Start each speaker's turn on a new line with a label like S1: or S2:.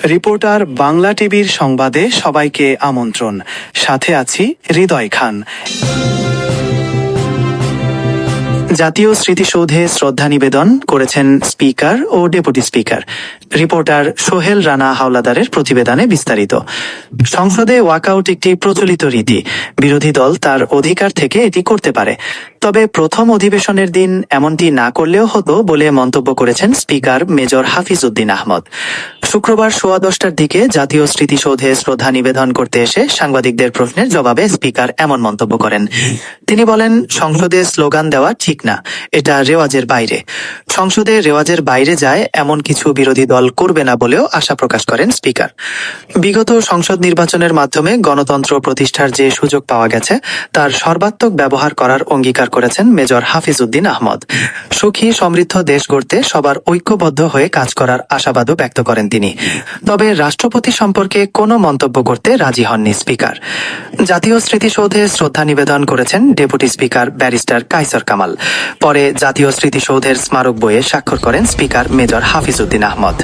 S1: Reporter Bangla টিভির সংবাদে সবাইকে আমন্ত্রণ। সাথে আছি হৃদয় খান। জাতীয় স্মৃতিসৌধে শ্রদ্ধা নিবেদন করেছেন স্পিকার ও deputy speaker. Reporter Sohel Rana হাওলাদারের প্রতিবেদনে বিস্তারিত। সংসদে ওয়াকআউট একটি প্রচলিত রীতি। বিরোধী দল তার অধিকার থেকে এটি করতে পারে, তবে প্রথম অধিবেশনের দিন এমনটি না করলেও হতো বলে মন্তব্য করেছেন স্পিকার মেজর হাফিজউদ্দিন আহমদ। শুক্রবার 10:15টার দিকে জাতীয় স্মৃতিসৌধে শ্রদ্ধা নিবেদন করতে এসে সাংবাদিকদের প্রশ্নের জবাবে স্পিকার এমন মন্তব্য করেন। তিনি বলেন, সংসদে স্লোগান দেওয়া ঠিক না, এটা রেওয়াজের বাইরে। সংসদে রেওয়াজের বাইরে যায় এমন কিছু বিরোধী দল করবে না বলেও আশা প্রকাশ করেন স্পিকার। বিগত সংসদ নির্বাচনের মাধ্যমে গণতন্ত্র প্রতিষ্ঠার যে সুযোগ পাওয়া গেছে তার সর্বাত্মক ব্যবহার করার অঙ্গীকার করেছেন মেজর হাফিজউদ্দিন আহমদ। সুখী সমৃদ্ধ দেশ গড়তে সবার ঐক্যবদ্ধ হয়ে কাজ করার আশাবাদও ব্যক্ত করেন তিনি। তবে রাষ্ট্রপতি সম্পর্কে কোনো মন্তব্য করতে রাজি হননি স্পিকার। জাতীয় স্মৃতিসৌধে শ্রদ্ধা নিবেদন করেছেন deputy speaker barrister Kaiser Kamal. পরে জাতীয় স্মৃতিসৌধের স্মারক বইয়ে স্বাক্ষর করেন স্পিকার মেজর হাফিজউদ্দিন আহমদ।